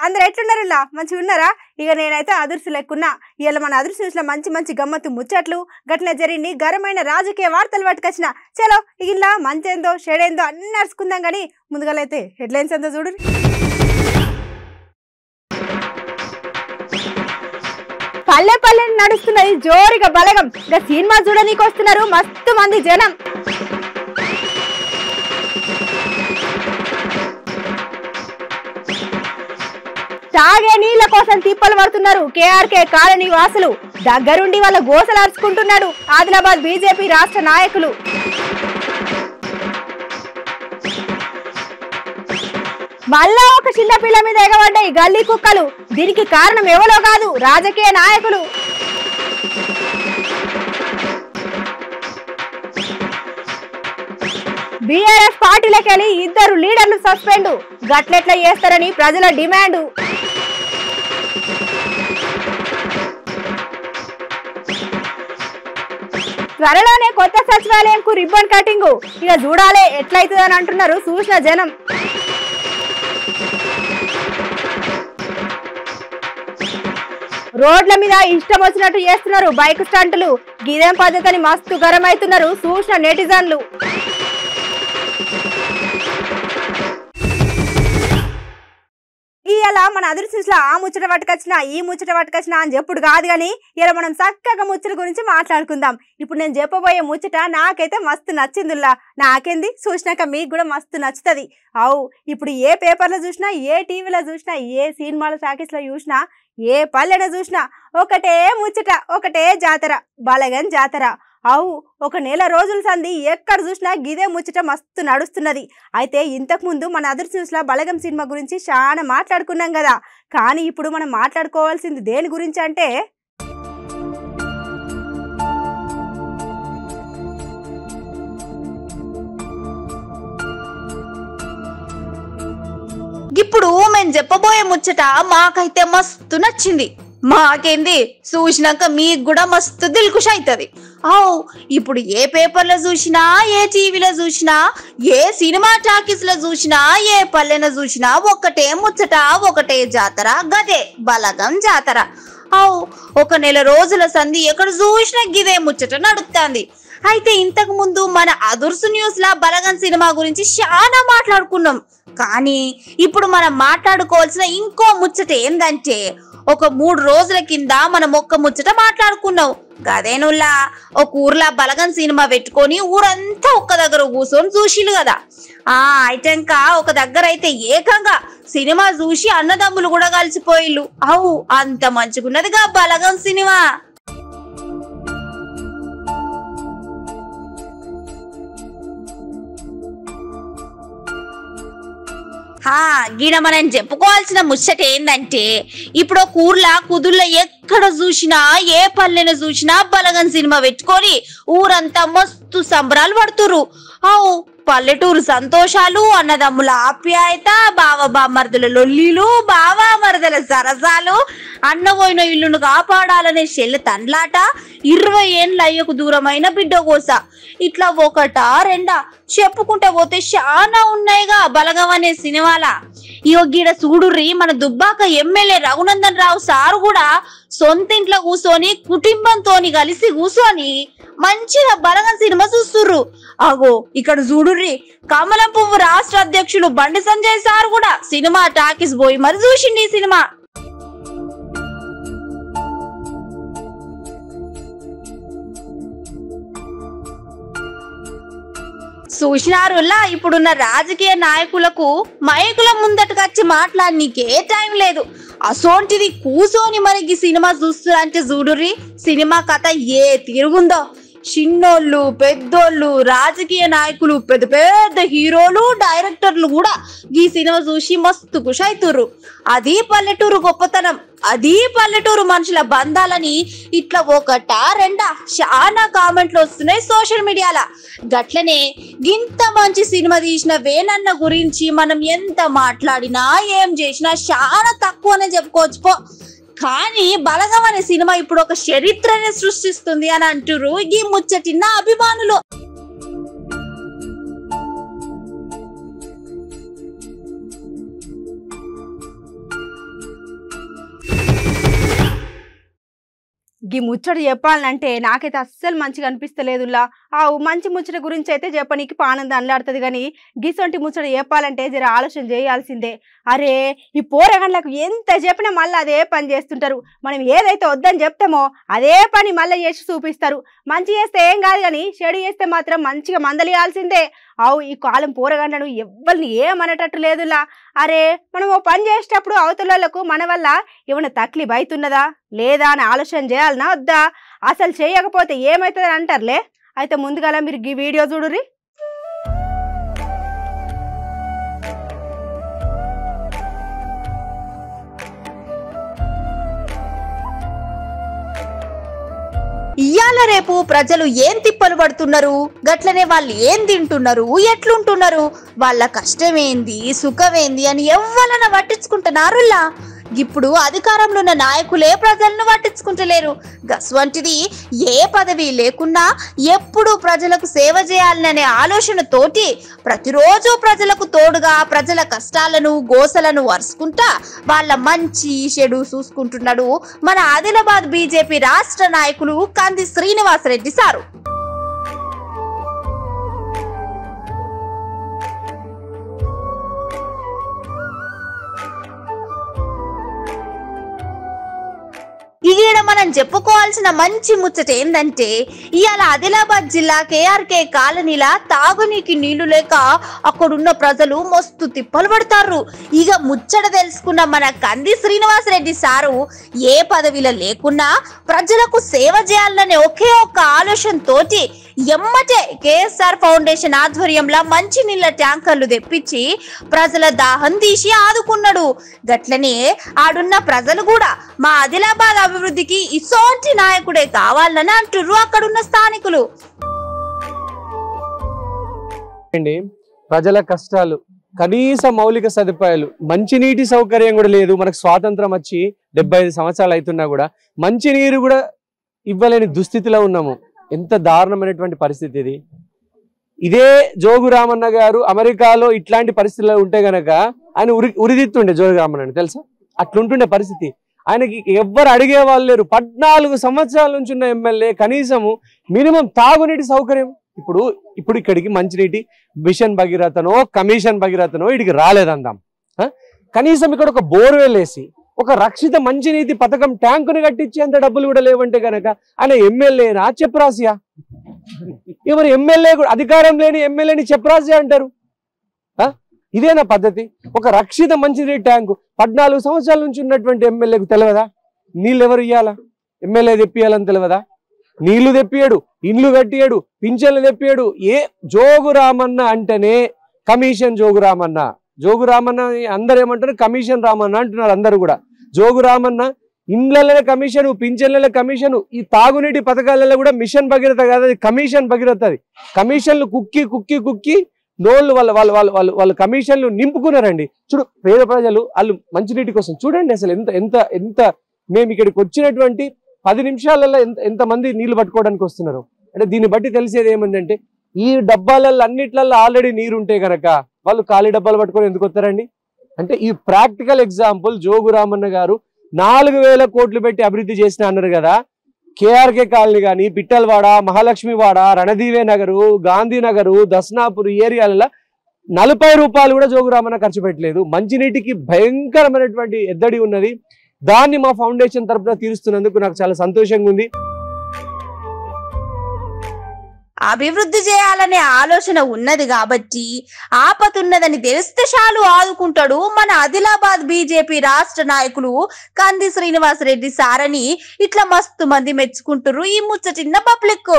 అందరు ఎట్లున్నారులా మంచిగా ఉన్నారా? ఇక నేనైతే అదుర్సు లెక్కున్నా. ఇవాళ మన అదుర్సు న్యూస్లో మంచి మంచి గమ్మత్తు ముచ్చట్లు గట్ల జరిగి గరమైన రాజకీయ వార్తలు పట్టుకొచ్చిన. చలో ఇలా మంచేందో షేడేందో అన్ని నడుచుకుందాం. కానీ ముందుగాలైతే హెడ్లైన్స్ ఎంతో చూడు. పల్లె పల్లె నడుస్తున్నది జోరుగా బలగం. ఇక సినిమా చూడనీకి వస్తున్నారు మస్తు మంది జనం. తాగే నీళ్ల కోసం తిప్పలు పడుతున్నారు కేఆర్కే కాలనీ వాసులు. దగ్గరుండి వాళ్ళ గోసలు అరుచుకుంటున్నాడు ఆదిలాబాద్ బీజేపీ రాష్ట్ర నాయకులు. మళ్ళా ఒక చిన్న పిల్ల మీద ఎగబడ్డాయి గల్లీ కుక్కలు. దీనికి కారణం ఎవరో కాదు, రాజకీయ నాయకులు. బీఆర్ఎస్ పార్టీలకెళ్ళి 2 లీడర్లు సస్పెండ్. గట్లెట్లా చేస్తారని ప్రజల డిమాండ్. త్వరలోనే కొత్త సచివాలయంకు రిబ్బన్ కటింగ్. ఇక చూడాలే ఎట్లయితుందని అంటున్నారు చూసిన జనం. రోడ్ల మీద ఇష్టం వచ్చినట్టు చేస్తున్నారు బైక్ స్టంట్లు. గిదేం పద్ధతిని మస్తు గరం అవుతున్నారు చూసిన నెటిజన్లు. ఇలా మన అదృష్టంలో ఆ ముచ్చట పట్టుకొచ్చినా ఈ ముచ్చట పట్టుకొచ్చినా అని చెప్పుడు కాదు. కానీ ఇలా మనం చక్కగా ముచ్చట గురించి మాట్లాడుకుందాం. ఇప్పుడు నేను చెప్పబోయే ముచ్చట నాకైతే మస్తు నచ్చిందిలా. నాకేంది చూసినాక మీకు కూడా మస్తు నచ్చుతుంది. ఇప్పుడు ఏ పేపర్లో చూసినా, ఏ టీవీలో చూసినా, ఏ సినిమాల టాకీస్లో చూసినా, ఏ పల్లెన చూసినా ఒకటే ముచ్చట, ఒకటే జాతర, బలగన్ జాతర. ఒక నెల రోజుల సంది ఎక్కడ చూసినా గిదే ముచ్చట మస్తు నడుస్తున్నది. అయితే ఇంతకుముందు మన అదర్ న్యూస్లో బలగం సినిమా గురించి చాలా మాట్లాడుకున్నాం కదా. కానీ ఇప్పుడు మనం మాట్లాడుకోవాల్సింది దేని గురించి అంటే, ఇప్పుడు మేము చెప్పబోయే ముచ్చట మాకైతే మస్తు నచ్చింది. మాకేంది చూసినాక మీకు కూడా మస్తు దిల్కుష్ అవుతుంది. ఇప్పుడు ఏ పేపర్లో చూసినా, ఏ టీవీలో చూసినా, ఏ సినిమా టాకీస్ లో చూసినా, ఏ పల్లెన చూసినా ఒకటే ముచ్చట, ఒకటే జాతర, గదే బలగం జాతర. ఒక నెల రోజుల సంధి ఎక్కడ చూసినా గిదే ముచ్చట నడుస్తుంది. అయితే ఇంతకు ముందు మన అదుర్సు న్యూస్ లా బలగం సినిమా గురించి చాలా మాట్లాడుకున్నాం. కానీ ఇప్పుడు మనం మాట్లాడుకోవాల్సిన ఇంకో ముచ్చట ఏందంటే, ఒక 3 రోజుల కింద మనం ఒక్క ముచ్చట మాట్లాడుకున్నాం. గదేనుల్లా ఒక ఊర్లో బలగం సినిమా పెట్టుకొని ఊరంతా ఒక్క దగ్గర కూర్చొని చూసిలు కదా. అయితంక ఒక దగ్గర అయితే ఏకంగా సినిమా చూసి అన్నదమ్ములు కూడా కలిసిపోయిళ్ళు. అంత మంచిగున్నదిగా బలగం సినిమా. గీడ మనం చెప్పుకోవాల్సిన ముచ్చట ఏందంటే, ఇప్పుడు ఒక ఊర్లా కుదుర్ల ఎక్కడ చూసినా, ఏ పల్లెను చూసినా బలగం సినిమా పెట్టుకొని ఊరంతా మస్తు సంబరాలు పడుతురు. పల్లెటూరు సంతోషాలు, అన్నదమ్ముల ఆప్యాయత, బావ బామర్దుల లొల్లీలు, బావా మరదల సరసాలు, అన్నపోయిన ఇల్లును కాపాడాలనే చెల్లె తండ్లాట, 20 ఏళ్ళ అయ్యకు దూరమైన బిడ్డ కోస. ఇట్లా ఒకటా రెండా చెప్పుకుంటే పోతే చాలా ఉన్నాయిగా బలగం అనే సినిమాలా. గీడ చూడుర్రి, మన దుబ్బాక ఎమ్మెల్యే రఘునందన్ రావు సారు కూడా సొంతింట్లో కూర్చొని కుటుంబంతో కలిసి కూర్చొని మంచిగా బలగం సినిమా చూస్తుర్రు. ఇక్కడ చూడుర్రి, కమలం పువ్వు రాష్ట్ర అధ్యక్షులు బండి సంజయ్ సార్ కూడా సినిమా టాకీస్ పోయి మరి చూసిండి ఈ సినిమా. చూసినారులా, ఇప్పుడున్న రాజకీయ నాయకులకు మైకుల ముందటకు వచ్చి మాట్లాడనీకే టైం లేదు. అసోంటిది కూసోని మనకి సినిమా చూస్తురంటే చూడుర్రి, సినిమా కథ ఏ తిరుగుందో. చిన్నోళ్ళు, పెద్దోళ్ళు, రాజకీయ నాయకులు, పెద్ద పెద్ద హీరోలు, డైరెక్టర్లు కూడా ఈ సినిమా చూసి మస్తు ఖుషి అవుతుర్రు. అది పల్లెటూరు గొప్పతనం, అది పల్లెటూరు మనుషుల బంధాలని ఇట్లా ఒకటా రెండా చాలా కామెంట్లు వస్తున్నాయి సోషల్ మీడియాలో. గట్లనే ఇంత మంచి సినిమా తీసిన వేణన్న గురించి మనం ఎంత మాట్లాడినా, ఏం చేసినా చాలా తక్కువనే చెప్పుకోవచ్చు పో. కానీ బలగం అనే సినిమా ఇప్పుడు ఒక చరిత్రని సృష్టిస్తుంది అని అంటురు ఈ ముచ్చటిన్న అభిమానులు. గీ ముచ్చట చెప్పాలంటే నాకైతే అస్సలు మంచిగా అనిపిస్తలేదులా. మంచి ముచ్చట గురించి అయితే చెప్పనీకి పానంద అనలాడుతుంది కానీ గిసొంటి ముచ్చట చెప్పాలంటే జర ఆలోచన చేయాల్సిందే. అరే ఈ పోరగండ్లకు ఎంత చెప్పినా మళ్ళీ అదే పని చేస్తుంటారు. మనం ఏదైతే వద్దని చెప్తామో అదే పని మళ్ళీ చేసి చూపిస్తారు. మంచి చేస్తే ఏం కాదు కానీ చెడు చేస్తే మాత్రం మంచిగా మందలియాల్సిందే. ఈ కాలం పోరగండ్లను ఎవ్వరిని ఏమనేటట్టు లేదులా. అరే మనం ఓ పని చేసేటప్పుడు అవతలకు మన వల్ల ఏమైనా తక్లీఫ్ అవుతున్నదా లేదా అని ఆలోచన చేయాలనా వద్దా? అసలు చేయకపోతే ఏమవుతుందని అంటారులే. అయితే ముందుగా మీరు ఈ వీడియో చూడుర్రి. ఇయ్యాల రేపు ప్రజలు ఏం తిప్పలు పడుతున్నారు, గట్లనే వాళ్ళు ఏం తింటున్నారు, ఎట్లుంటున్నారు, వాళ్ళ కష్టమేంది సుఖమేంది అని ఎవ్వరన్నా పట్టించుకుంటున్నారులా. ఇప్పుడు అధికారంలో ఉన్న నాయకులే ప్రజలను పట్టించుకుంటలేరు. గస్వంటిది ఏ పదవి లేకున్నా ఎప్పుడు ప్రజలకు సేవ చేయాలనే ఆలోచనతోటి ప్రతిరోజు ప్రజలకు తోడుగా ప్రజల కష్టాలను గోసలను వరుసుకుంటా వాళ్ళ మంచి చెడు చూసుకుంటున్నాడు మన ఆదిలాబాద్ బీజేపీ రాష్ట్ర నాయకులు కంది శ్రీనివాసరెడ్డి సారు. ఈడ మనం చెప్పుకోవాల్సిన మంచి ముచ్చట ఏందంటే ఇవాళ ఆదిలాబాద్ జిల్లా కేఆర్కే కాలనీల తాగునీకి నీళ్లు లేక అక్కడున్న ప్రజలు మస్తు తిప్పలు పడతారు. ఇక ముచ్చట తెలుసుకున్న మన కంది శ్రీనివాసరెడ్డి సారు ఏ పదవిలో లేకున్నా ప్రజలకు సేవ చేయాలనే ఒకే ఒక్క ఆలోచనతోటి ఎమ్మటే కేఎస్ఆర్ ఫౌండేషన్ ఆధ్వర్యంలో మంచి నీళ్ల ట్యాంకర్లు తెప్పించి ప్రజల దాహం తీసి ఆదుకున్నాడు. గట్లనే ఆడున్న ప్రజలు కూడా మా ఆదిలాబాద్ అభివృద్ధికి ఇసోంటి నాయకుడే కావాలని అంటుర్రు అక్కడున్న స్థానికులు. ప్రజల కష్టాలు, కనీస మౌలిక సదుపాయాలు, మంచినీటి సౌకర్యం కూడా లేదు. మనకు స్వాతంత్రం వచ్చి 75 సంవత్సరాలు అవుతున్నా కూడా మంచినీరు కూడా ఇవ్వలేని దుస్థితిలో ఉన్నాము. ఎంత దారుణమైనటువంటి పరిస్థితి ఇది. ఇదే జోగు రామన్న గారు అమెరికాలో ఇట్లాంటి పరిస్థితుల్లో ఉంటే గనక ఆయన ఉరిదిత్తుండే జోగు రామన్న, తెలుసా? అట్లుంటుండే పరిస్థితి. ఆయనకి ఎవ్వరు అడిగే వాళ్ళు లేరు. 14 సంవత్సరాల నుంచి ఉన్న ఎమ్మెల్యే కనీసము మినిమం తాగునీటి సౌకర్యం ఇప్పుడు ఇక్కడికి మంచినీటి మిషన్ భగీరథనో కమిషన్ భగీరథనో ఇడికి రాలేదందాం. కనీసం ఇక్కడ ఒక బోర్వెల్ వేసి ఒక రక్షిత మంచినీటి పథకం ట్యాంకుని కట్టించేంత డబ్బులు కూడా లేవంటే కనుక ఆయన ఎమ్మెల్యేనా చెప్పరాసియా? ఎవరు ఎమ్మెల్యే కూడా అధికారం లేని ఎమ్మెల్యేని చెప్పరాసియా అంటారు. ఇదేనా పద్ధతి? ఒక రక్షిత మంచినీటి ట్యాంకు 14 సంవత్సరాల నుంచి ఉన్నటువంటి ఎమ్మెల్యేకు తెలియదా? నీళ్ళు ఎవరు ఇయ్యాలా? ఎమ్మెల్యే తెప్పియాలని తెలియదా? నీళ్లు తెప్పియాడు, ఇండ్లు కట్టియాడు, పింఛన్లు తెప్పియాడు. జోగు రామన్న అంటేనే కమిషన్ జోగు రామన్న. జోగు రామన్న అందరు ఏమంటారు? కమిషన్ రామన్న అంటున్నారు అందరూ కూడా. జోగు రామన్న ఇండ్లలోనే కమిషన్, పింఛన్ల కమిషన్, ఈ తాగునీటి పథకాలలో కూడా మిషన్ భగీరథ కాదు, అది కమిషన్ భగీరథ. అది కమిషన్లు కుక్కి కుక్కి కుక్కి నోళ్ళు వాళ్ళు కమిషన్లు నింపుకున్నారండి. చూడు పేద ప్రజలు వాళ్ళు మంచినీటి కోసం చూడండి అసలు ఎంత ఎంత ఎంత మేము ఇక్కడికి వచ్చినటువంటి 10 నిమిషాలలో ఎంతమంది నీళ్లు పట్టుకోవడానికి వస్తున్నారు అంటే దీన్ని బట్టి తెలిసేది ఏమందంటే ఈ డబ్బాలలో అన్నిట్లలో ఆల్రెడీ నీరు ఉంటే కనుక వాళ్ళు ఖాళీ డబ్బాలు పట్టుకొని ఎందుకు వస్తారండి? అంటే ఈ ప్రాక్టికల్ ఎగ్జాంపుల్ జోగు రామన్న గారు 4000 కోట్లు పెట్టి అభివృద్ధి చేసిన అన్నారు కదా. కేఆర్కే కాలనీ కానీ, పిట్టల్వాడ, మహాలక్ష్మివాడ, రణదీవే నగరు, గాంధీనగరు, దస్నాపూర్ ఏరియాలలో 40 రూపాయలు కూడా జోగు రామన్న ఖర్చు పెట్టలేదు. మంచినీటికి భయంకరమైనటువంటి ఎద్దడి ఉన్నది. దాన్ని మా ఫౌండేషన్ తరఫున తీరుస్తున్నందుకు నాకు చాలా సంతోషంగా ఉంది. అభివృద్ధి చేయాలనే ఆలోచన ఉన్నది కాబట్టి ఆపతున్నదని తెలిస్తే చాలు ఆదుకుంటాడు మన ఆదిలాబాద్ బీజేపీ రాష్ట్ర నాయకులు కంది శ్రీనివాసరెడ్డి సారని ఇట్లా మస్తు మంది మెచ్చుకుంటారు ఈ ముచ్చటిన్న పబ్లిక్.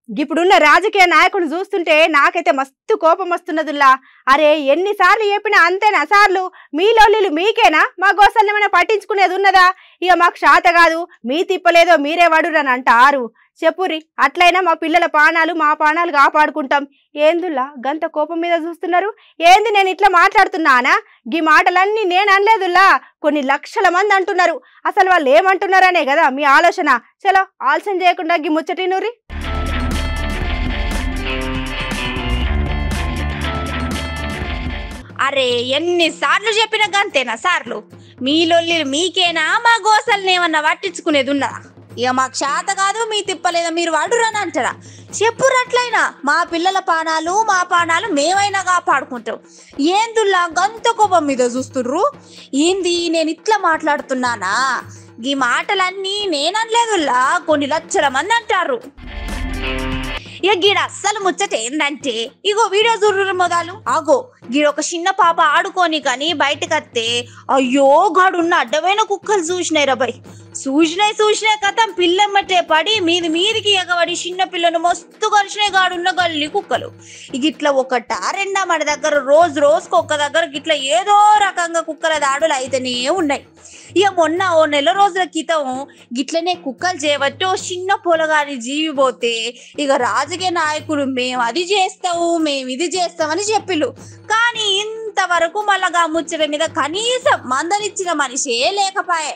ఇప్పుడున్న రాజకీయ నాయకుడు చూస్తుంటే నాకైతే మస్తు కోపం వస్తున్నదిలా. అరే ఎన్నిసార్లు చెప్పినా అంతేనా సార్లు? మీ లోలీలు మీకేనా? మా గోసల్ని ఏమైనా పట్టించుకునేది ఉన్నదా? ఇక మాకు శాత కాదు, మీ తిప్పలేదో మీరే వడురని అంటారు. చెప్పురి, అట్లయినా మా పిల్లల పానాలు మా పానాలు కాపాడుకుంటాం. ఏందుల్లా గంత కోపం మీద చూస్తున్నారు? ఏంది నేను ఇట్లా మాట్లాడుతున్నానా? గీ మాటలన్నీ నేను అనలేదుల్లా, కొన్ని లక్షల మంది అంటున్నారు. అసలు వాళ్ళు ఏమంటున్నారనే కదా మీ ఆలోచన. చలో ఆలస్యం చేయకుండా గీ ముచ్చటినూరి. అరే ఎన్నిసార్లు చెప్పిన గంతేనా సార్లు? మీ లొల్లిలు మీకేనా, మా గోసల్ని ఏమన్నా పట్టించుకునేది ఉన్నదా? ఇక మాకు శాత కాదు, మీ తిప్పలేదా మీరు వాడురని అంటారా? చెప్పురట్లయినా మా పిల్లల పానాలు మా పానాలు మేమైనా కాపాడుకుంటాం. ఏందుల్లా గంత కోపం మీద చూస్తుర్రు? ఏంది నేను ఇట్లా మాట్లాడుతున్నానా? ఈ మాటలన్నీ నేననలేదుల్లా, కొన్ని లక్షల మంది అంటారు. ఇక గీడ అస్సలు ముచ్చట ఏందంటే, ఇగో వీడియో చూడరు మొదలు. ఆగో గీడ ఒక చిన్న పాప ఆడుకొని కానీ బయటకు వస్తే, అయ్యో గాడున్న అడ్డమైన కుక్కలు చూసినాయి రా బై. చూసినాయి కథం పిల్లమ్మటే పడి మీదికి ఎగబడి చిన్న పిల్లను మస్తు కలిసినాయి గాడున్న గల్లి కుక్కలు. ఇక ఇట్లా ఒకటా రెండా మన దగ్గర రోజుకు ఒక్క దగ్గర ఇట్లా ఏదో రకంగా కుక్కల దాడులు అయితేనే ఉన్నాయి. ఇక మొన్న ఓ నెల రోజుల క్రితం గిట్లనే కుక్కలు చేయబట్టి ఓ చిన్న పొలగాని జీవి పోతే ఇక రాజకీయ నాయకులు మేము అది చేస్తాము మేము ఇది చేస్తామని చెప్పిళ్ళు. కానీ ఇంతవరకు మళ్ళా ముచ్చట మీద కనీసం మందలిచ్చిన మనిషే లేకపాయే.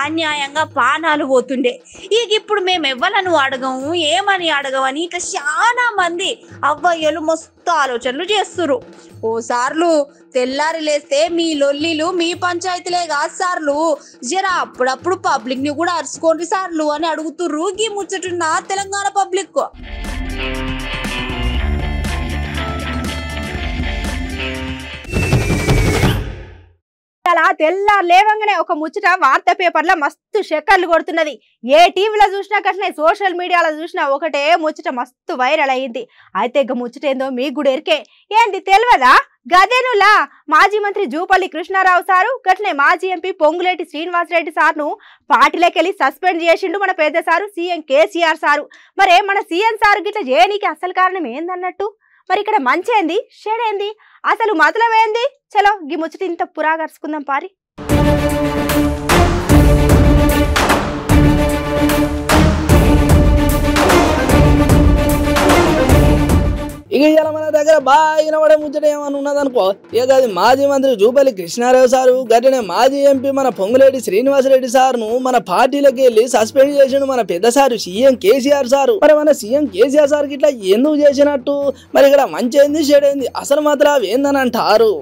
అన్యాయంగా పానాలు పోతుండే. ఇక ఇప్పుడు మేము ఎవ్వలను అడగము ఏమని అడగమని ఇట్లా చాలా మంది అవ్వయ్యలు మస్తు ఆలోచనలు చేస్తురు. ఓసార్లు తెల్లారి లేస్తే మీ లొల్లిలు మీ పంచాయతీలే కాదు సార్లు, జరా అప్పుడప్పుడు పబ్లిక్ ని కూడా అరుచుకోండి సార్లు అని అడుగుతుర్రు గీ ముచ్చటున్న తెలంగాణ పబ్లిక్. అలా తెల్లారు లేవంగానే ఒక ముచ్చట వార్తా పేపర్లో మస్తు షెక్కర్లు కొడుతున్నది. ఏ టీవీలో చూసినా కట్టినా సోషల్ మీడియాలో చూసినా ఒకటే ముచ్చట మస్తు వైరల్ అయ్యింది. అయితే ఇక ముచ్చట ఏందో మీకు కూడా ఎరికే. ఏంది తెలియదా? గదేనులా మాజీ మంత్రి జూపల్లి కృష్ణారావు సారు గట్లనే మాజీ ఎంపీ పొంగులేటి శ్రీనివాసరెడ్డి సార్ను పార్టీలోకెళ్ళి సస్పెండ్ చేసిండు మన పెద్ద సారు సీఎం కేసీఆర్ సారు. మరే మన సీఎం సారు గిట్లా చేయనీకి అసలు కారణం ఏందన్నట్టు? మరి ఇక్కడ మంచేంది షేడేంది అసలు మతలమేంది? చలో గీ ముచ్చట ఇంత పురాగరుచుకుందాం పారి. ఇక ఇలా మన దగ్గర బాగా వినబడే ముచ్చట ఏమన్నా ఉన్నదనుకో, ఇక అది మాజీ మంత్రి జూపల్లి కృష్ణారావు సారు గట్లనే మాజీ ఎంపీ మన పొంగులేటి శ్రీనివాసరెడ్డి సార్ను మన పార్టీలోకి వెళ్ళి సస్పెండ్ చేసిండు మన పెద్ద సారు సీఎం కేసీఆర్ సారు. మరి మన సీఎం కేసీఆర్ సార్కి ఇట్లా ఎందుకు చేసినట్టు? మరి ఇక్కడ మంచి ఏంది చెడైంది అసలు మాత్రం అవి ఏందని అంటారు.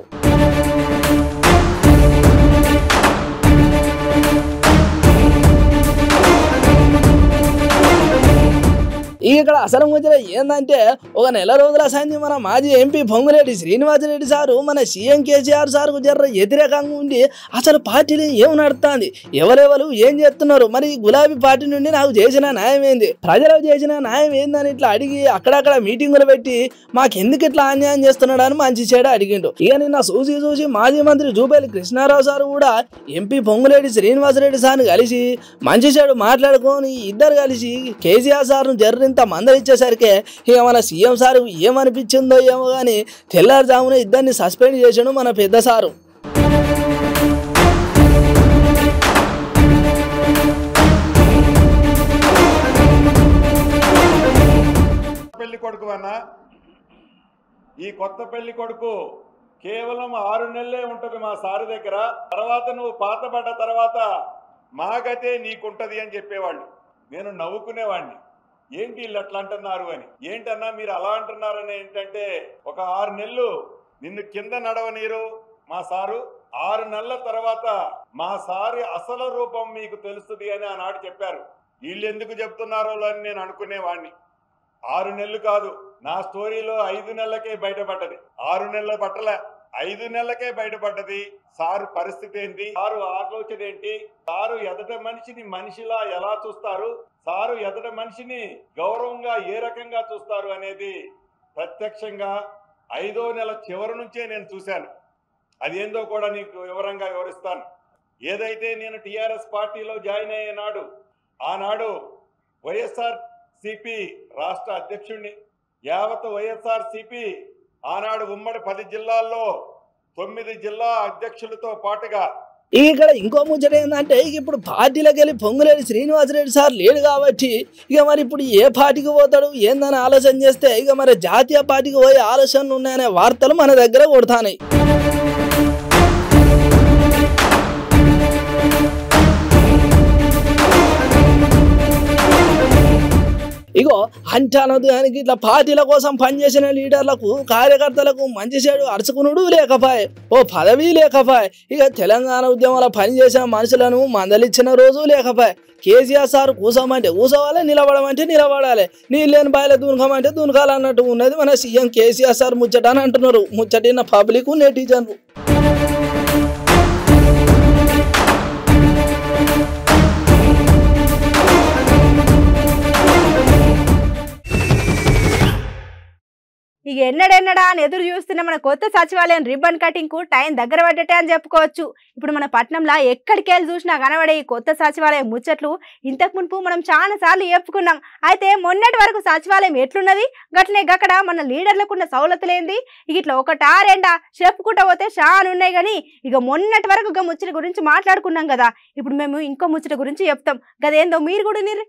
ఇక్కడ అసలు ముచ్చట ఏందంటే, ఒక నెల రోజుల సంది మన మాజీ ఎంపీ పొంగులేటి శ్రీనివాసరెడ్డి సారు మన సీఎం కేసీఆర్ సార్కు జర్ర వ్యతిరేకంగా ఉండి అసలు పార్టీలు ఏం నడుస్తుంది, ఎవరెవరు ఏం చేస్తున్నారు, మరి గులాబీ పార్టీ నుండి నాకు చేసిన న్యాయం ఏంది, ప్రజలకు చేసిన న్యాయం ఏందని ఇట్లా అడిగి అక్కడక్కడ మీటింగులు పెట్టి మాకెందుకు ఇట్లా అన్యాయం చేస్తున్నాడు అని మంచి చెడు అడిగిండు. ఇక నిన్న చూసి మాజీ మంత్రి జూపల్లి కృష్ణారావు సారు కూడా ఎంపీ పొంగులేటి శ్రీనివాసరెడ్డి సార్ని కలిసి మంచి చెడు మాట్లాడుకొని ఇద్దరు కలిసి కేసీఆర్ సార్ను జర్రింత మందలిచ్చేసరికి ఇక మన సీఎం సారు ఏమనిపించిందో ఏమో కానీ తెల్లారుజామున ఇద్దరిని సస్పెండ్ చేసాడు మన పెద్ద సారు. పెళ్లి కొడుకు అన్న, ఈ కొత్త పెళ్లి కొడుకు కేవలం 6 నెలలే ఉంటుంది మా సారు దగ్గర. తర్వాత నువ్వు పాతబడ్డ తర్వాత మా గతే నీకుంటది అని చెప్పేవాళ్ళు. నేను నవ్వుకునేవాడిని, ఏంటి వీళ్ళు అట్లా అంటున్నారు అని. ఏంటన్నా మీరు అలా అంటున్నారని. ఏంటంటే ఒక 6 నెలలు నిన్ను కింద నడవనీరు మా సారు, 6 నెలల తర్వాత మా సారి అసలు రూపం మీకు తెలుస్తుంది అని ఆనాడు చెప్పారు. వీళ్ళు ఎందుకు చెప్తున్నారో అని నేను అనుకునేవాడిని. 6 నెలలు కాదు, నా స్టోరీలో 5 నెలలకే బయటపడ్డది. 6 నెలల పట్టలే, 5 నెలలకే బయటపడ్డది. సారు పరిస్థితి ఏంటి, సారు ఆలోచన ఏంటి, సారు ఎదట మనిషిని మనిషిలా ఎలా చూస్తారు, సారు ఎదట మనిషిని గౌరవంగా ఏ రకంగా చూస్తారు అనేది ప్రత్యక్షంగా 5వ నెల చివరి నుంచే నేను చూశాను. అదేందో కూడా నీకు వివరంగా వివరిస్తాను. ఏదైతే నేను టీఆర్ఎస్ పార్టీలో జాయిన్ అయ్యే నాడు, ఆనాడు వైఎస్ఆర్ సిపి రాష్ట్ర అధ్యక్షుడిని, యావత్ వైఎస్ఆర్ సిపి ఆనాడు ఉమ్మడి 10 జిల్లాల్లో 9 జిల్లా అధ్యక్షులతో పాటుగా ఇక్కడ ఇంకో ముచ్చట ఏంటంటే ఇప్పుడు పార్టీలోకి వెళ్ళి పొంగులేటి శ్రీనివాసరెడ్డి సార్ లేడు కాబట్టి ఇక మరి ఇప్పుడు ఏ పార్టీకి పోతాడు ఏందని ఆలోచన చేస్తే ఇక మరి జాతీయ పార్టీకి పోయే ఆలోచనలు ఉన్నాయనే వార్తలు మన దగ్గర కొడతాయి. ఇగో అంటానదు కానీ ఇట్లా పార్టీల కోసం పనిచేసిన లీడర్లకు కార్యకర్తలకు మంచి చెడు అరుచుకునుడు లేకపాయే, ఓ పదవి లేకపాయే. ఇక తెలంగాణ ఉద్యమంలో పనిచేసిన మనుషులను మందలిచ్చిన రోజు లేకపాయే. కేసీఆర్ సార్ కూసోమంటే కూసోవాలి, నిలబడమంటే నిలబడాలి, నీళ్ళు లేని బాయిలో దునకమంటే దునకాలన్నట్టు ఉన్నది మన సీఎం కేసీఆర్ సార్ ముచ్చట అని అంటున్నారు ముచ్చటిన పబ్లిక్ నెటిజన్లు. ఇక ఎన్నడెన్నడా అని ఎదురు చూస్తున్న మన కొత్త సచివాలయం రిబ్బన్ కటింగ్ కు టైం దగ్గర పడ్డటే అని చెప్పుకోవచ్చు. ఇప్పుడు మన పట్నంలో ఎక్కడికి వెళ్ళి చూసినా కనబడే ఈ కొత్త సచివాలయం ముచ్చట్లు ఇంతకు మునుపు మనం చాలా సార్లు చెప్పుకున్నాం. అయితే మొన్నటి వరకు సచివాలయం ఎట్లున్నది, గట్లనే గక్కడ మన లీడర్లకున్న సౌలతులేంది, ఇక ఇట్లా ఒకటా రెండా చెప్పుకుంటా పోతే చాలా ఉన్నాయి. కానీ ఇక మొన్నటి వరకు ముచ్చట గురించి మాట్లాడుకున్నాం కదా, ఇప్పుడు మేము ఇంకో ముచ్చట గురించి చెప్తాం. గదేందో మీరు కూడా మీరు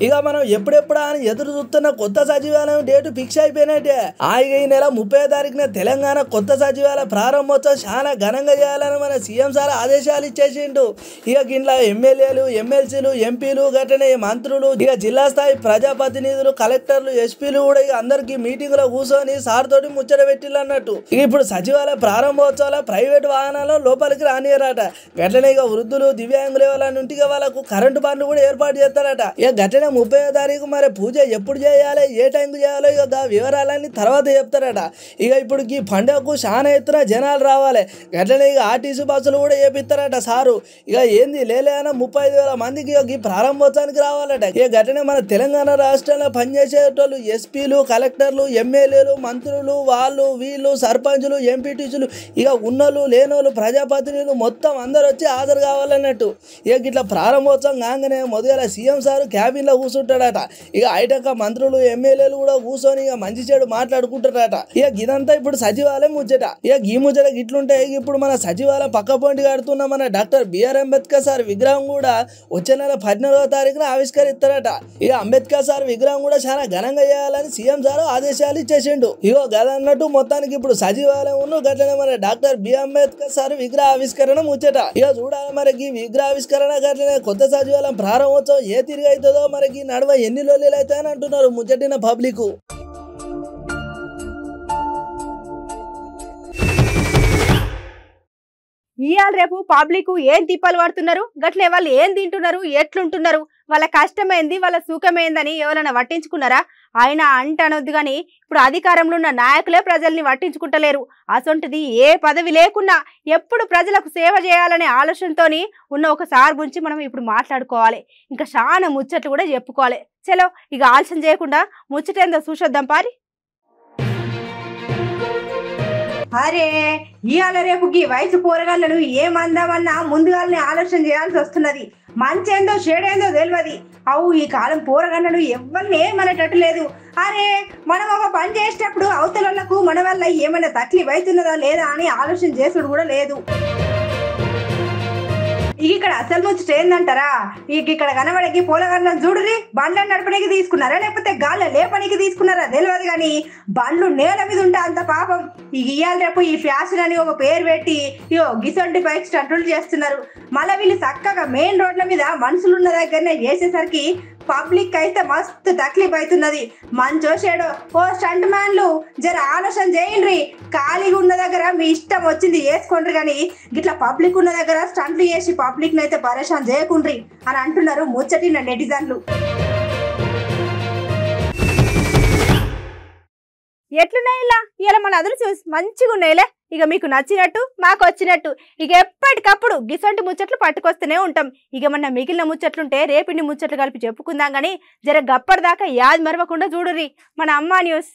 ఇక మనం ఎప్పుడెప్పుడా అని ఎదురు చూస్తున్న కొత్త సచివాలయం డేటు ఫిక్స్ అయిపోయినట్టే. ఈ నెల 30వ తారీఖున తెలంగాణ కొత్త సచివాలయ ప్రారంభోత్సవం చాలా ఘనంగా చేయాలని మన సీఎం సార్ ఆదేశాలు ఇచ్చేసిండు. ఇక ఇంట్లో ఎమ్మెల్యేలు, ఎమ్మెల్సీలు, ఎంపీలు, గట్టనే మంత్రులు, ఇక జిల్లా స్థాయి ప్రజాప్రతినిధులు, కలెక్టర్లు, ఎస్పీలు కూడా ఇక అందరికి మీటింగ్ లో కూర్చొని సార్ తోటి ముచ్చట పెట్టిల్లు అన్నట్టు. ఇక ఇప్పుడు సచివాలయ ప్రారంభోత్సవాల ప్రైవేట్ వాహనాలు లోపలికి రానియరట. గట్టనే ఇక వృద్ధులు, దివ్యాంగుల వాళ్ళ నుండి వాళ్ళకు కరెంటు బండ్లు కూడా ఏర్పాటు చేస్తారట. ఇక గట్టనే 30వ తారీఖు మరి పూజ ఎప్పుడు చేయాలి, ఏ టైంకి చేయాలో ఇక వివరాలన్నీ తర్వాత చెప్తారట. ఇక ఇప్పుడు ఈ పండుగకు చాలా ఎత్తున జనాలు రావాలి. గట్లనే ఇక ఆర్టీసీ బస్సులు కూడా చేపిస్తారట సారు. ఇక ఏంది లేలేనా 35,000 మందికి ఈ ప్రారంభోత్సవానికి రావాలట. ఇక గట్లనే మన తెలంగాణ రాష్ట్రంలో పనిచేసేటోళ్ళు ఎస్పీలు, కలెక్టర్లు, ఎమ్మెల్యేలు, మంత్రులు, వాళ్ళు వీళ్ళు, సర్పంచులు, ఎంపీటీసీలు, ఇక ఉన్నోళ్ళు లేనోళ్ళు, ప్రజాప్రతినిధులు మొత్తం అందరు వచ్చి హాజరు కావాలన్నట్టు. ఇక ఇట్లా ప్రారంభోత్సవం కాగానే మొదల సీఎం సారు క్యాబిన్లో కూర్చుంటాడట. ఇక ఐటక మంత్రులు, ఎమ్మెల్యేలు కూడా కూర్చొని ఇక మంచి చెడు మాట్లాడుకుంటారట. ఇక ఇదంతా ఇప్పుడు సచివాలయం ముచ్చట. ఇక ఈ ముచ్చట ఇట్లుంటే ఇప్పుడు మన సచివాలయం పక్క పొంటి కడుతున్న మన డాక్టర్ బిఆర్ అంబేద్కర్ సార్ విగ్రహం కూడా వచ్చే నెల 14వ తారీఖున ఆవిష్కరిస్తారట. ఇక అంబేద్కర్ సార్ విగ్రహం కూడా చాలా ఘనంగా చేయాలని సీఎం సార్ ఆదేశాలు ఇచ్చేసిండు. ఇగో గదన్నట్టు మొత్తానికి ఇప్పుడు సచివాలయం గట్లనే మన డాక్టర్ బిఆర్ అంబేద్కర్ సార్ విగ్రహ ఆవిష్కరణ ముచ్చట. ఇక చూడాలి మరి ఈ విగ్రహ ఆవిష్కరణ గట్లనే కొత్త సచివాలయం ప్రారంభోత్సవం ఏ తిరిగి అవుతుందో మరి నడువ ఎన్ని లోలీలు అయితే అని అంటున్నారు ముచ్చటిన పబ్లిక్. ఇవాళ రేపు పబ్లిక్ ఏం తిప్పలు పడుతున్నారు, గట్లే వాళ్ళు ఏం తింటున్నారు, ఎట్లుంటున్నారు, వాళ్ళ కష్టమైంది, వాళ్ళ సుఖమైందని ఎవరైనా పట్టించుకున్నారా? ఆయన అంటనొద్దు కానీ ఇప్పుడు అధికారంలో ఉన్న నాయకులే ప్రజల్ని పట్టించుకుంటలేరు. అసొంటిది ఏ పదవి లేకున్నా ఎప్పుడు ప్రజలకు సేవ చేయాలనే ఆలోచనతోని ఉన్న ఒక సార్ గురించి మనం ఇప్పుడు మాట్లాడుకోవాలి. ఇంకా చాలా ముచ్చట్లు కూడా చెప్పుకోవాలి. చలో ఇక ఆలస్యం చేయకుండా ముచ్చటేందో చూసొద్దాం పారి. అరే ఇవాళ రేపు ఈ వయసు పోరగాళ్ళను ఏమందామన్నా ముందుగానే ఆలోచన చేయాల్సి వస్తున్నది. మంచేందో చెడేందో తెలియదు. అవు ఈ కాలం పోరగాళ్ళను ఎవరిని ఏమనేటట్టు లేదు. అరే మనం ఒక పని చేసేటప్పుడు అవతలకు మన వల్ల ఏమైనా తక్లీఫ్ అవుతున్నదా లేదా అని ఆలోచన చేసుడు కూడా లేదు. ఇక్కడ అసలు ముచ్చట ఏందంటారా, ఇక్కడ కనబడకి పోలగాళ్ళని చూడురి, బండ్లను నడపడానికి తీసుకున్నారా లేకపోతే గాళ్ళ లేపనికి తీసుకున్నారా తెలియదు కానీ బండ్లు నేల మీద ఉంటా అంత పాపం. ఇవాళ రేపు ఈ ఫ్యాషన్ అని ఒక పేరు పెట్టి గిసొంటి బైక్ స్టంటులు చేస్తున్నారు. మళ్ళీ వీళ్ళు చక్కగా మెయిన్ రోడ్ల మీద మనుషులున్న దగ్గరనే చేసేసరికి పబ్లిక్ అయితే మస్తు తక్లీఫ్ అవుతున్నది. మంచోషేడో ఓ స్టంట్ మ్యాన్లు జర ఆలోచన చేయండి. ఖాళీగా ఉన్న దగ్గర మీ ఇష్టం వచ్చింది చేసుకోండి కానీ గిట్లా పబ్లిక్ ఉన్న దగ్గర స్టంట్లు చేసి పబ్లిక్ నైతే పరేషాన్ చేయకుండ్రి అని అంటున్నారు ముచ్చటిన నెటిజన్లు. ఎట్లున్నాయి ఇలా మన అదులు చూసి మంచిగా ఉన్నాయిలే. ఇక మీకు నచ్చినట్టు మాకు వచ్చినట్టు ఇక ఎప్పటికప్పుడు గిసొంటి ముచ్చట్లు పట్టుకొస్తూనే ఉంటాం. ఇక మన మిగిలిన ముచ్చట్లుంటే రేపిండి ముచ్చట్లు కలిపి చెప్పుకుందాం కానీ జర గప్పటిదాకా యాద్ మరవకుండా చూడుర్రి మన అమ్మా న్యూస్.